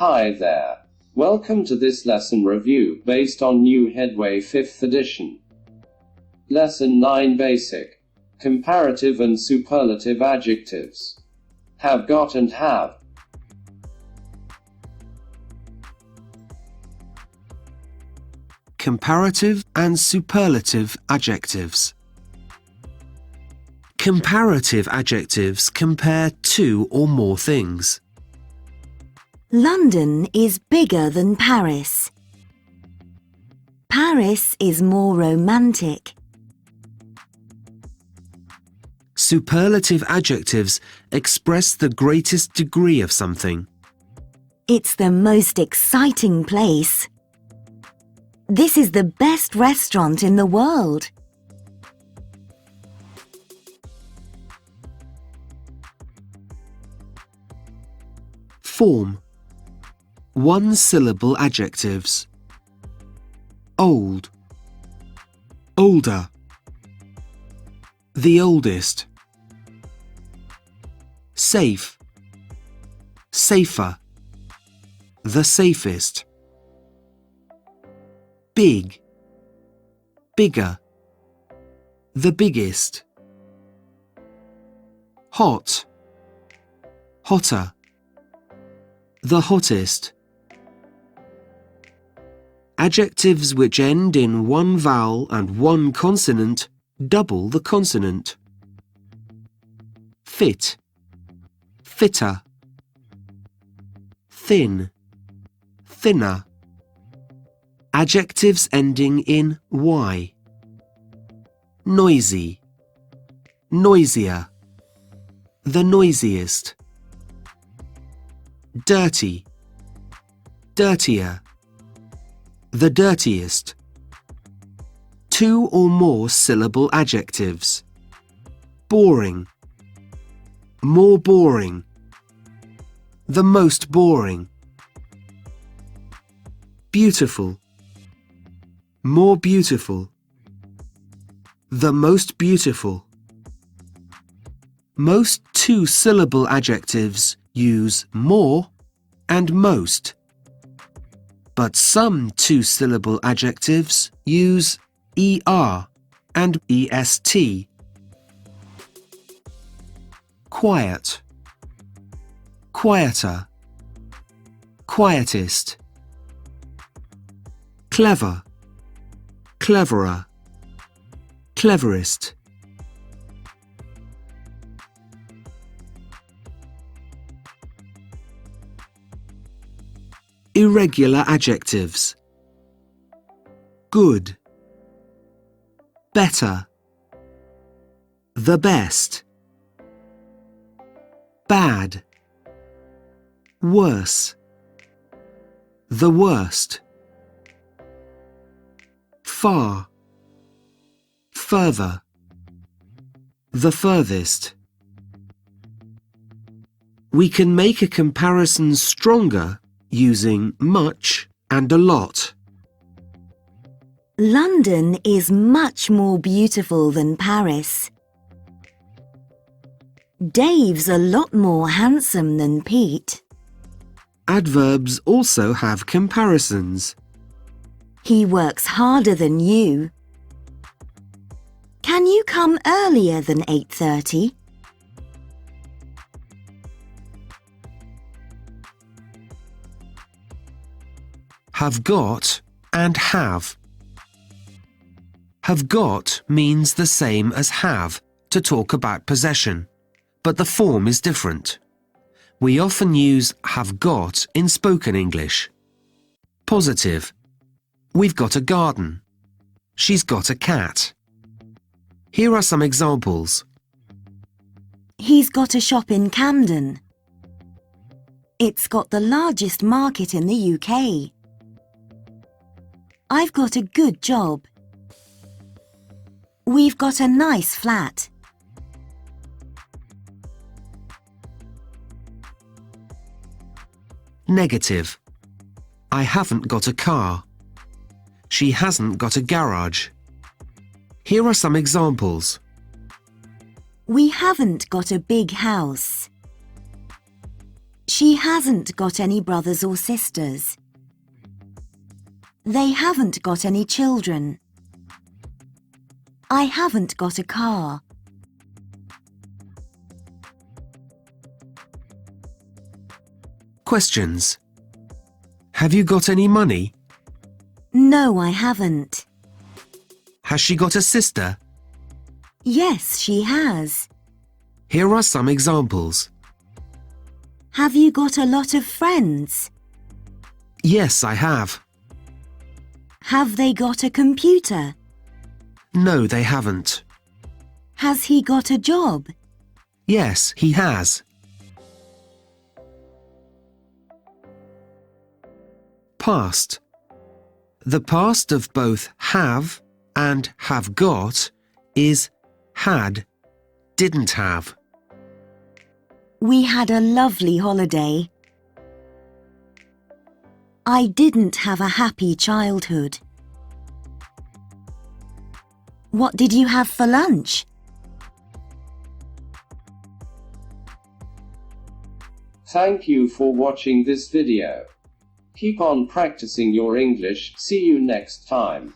Hi there. Welcome to this lesson review based on New Headway 5th edition. Lesson 9 Basic. Comparative and superlative adjectives. Have got and have. Comparative and superlative adjectives. Comparative adjectives compare two or more things. London is bigger than Paris. Paris is more romantic. Superlative adjectives express the greatest degree of something. It's the most exciting place. This is the best restaurant in the world. Form. One-syllable adjectives. Old, older, the oldest. Safe, safer, the safest. Big, bigger, the biggest. Hot, hotter, the hottest. Adjectives which end in one vowel and one consonant double the consonant. Fit, fitter. Thin, thinner. Adjectives ending in y. Noisy, noisier, the noisiest. Dirty, dirtier, the dirtiest. Two or more syllable adjectives. Boring, more boring, the most boring. Beautiful, more beautiful, the most beautiful. Most two-syllable adjectives use more and most, but some two-syllable adjectives use er and est. Quiet, quieter, quietest. Clever, cleverer, cleverest. Irregular adjectives. Good, better, the best. Bad, worse, the worst. Far, further, the furthest. We can make a comparison stronger using much and a lot. London is much more beautiful than Paris. Dave's a lot more handsome than Pete. Adverbs also have comparisons. He works harder than you. Can you come earlier than 8:30? Have got and have. Have got means the same as have to talk about possession, but the form is different. We often use have got in spoken English. Positive. We've got a garden. She's got a cat. Here are some examples. He's got a shop in Camden. It's got the largest market in the UK. I've got a good job. We've got a nice flat. Negative. I haven't got a car. She hasn't got a garage. Here are some examples. We haven't got a big house. She hasn't got any brothers or sisters. They haven't got any children. I haven't got a car. Questions. Have you got any money? No, I haven't. Has she got a sister? Yes, she has. Here are some examples. Have you got a lot of friends? Yes, I have. Have they got a computer? No, they haven't. Has he got a job? Yes, he has. Past. The past of both have and have got is had, didn't have. We had a lovely holiday. I didn't have a happy childhood. What did you have for lunch? Thank you for watching this video. Keep on practicing your English. See you next time.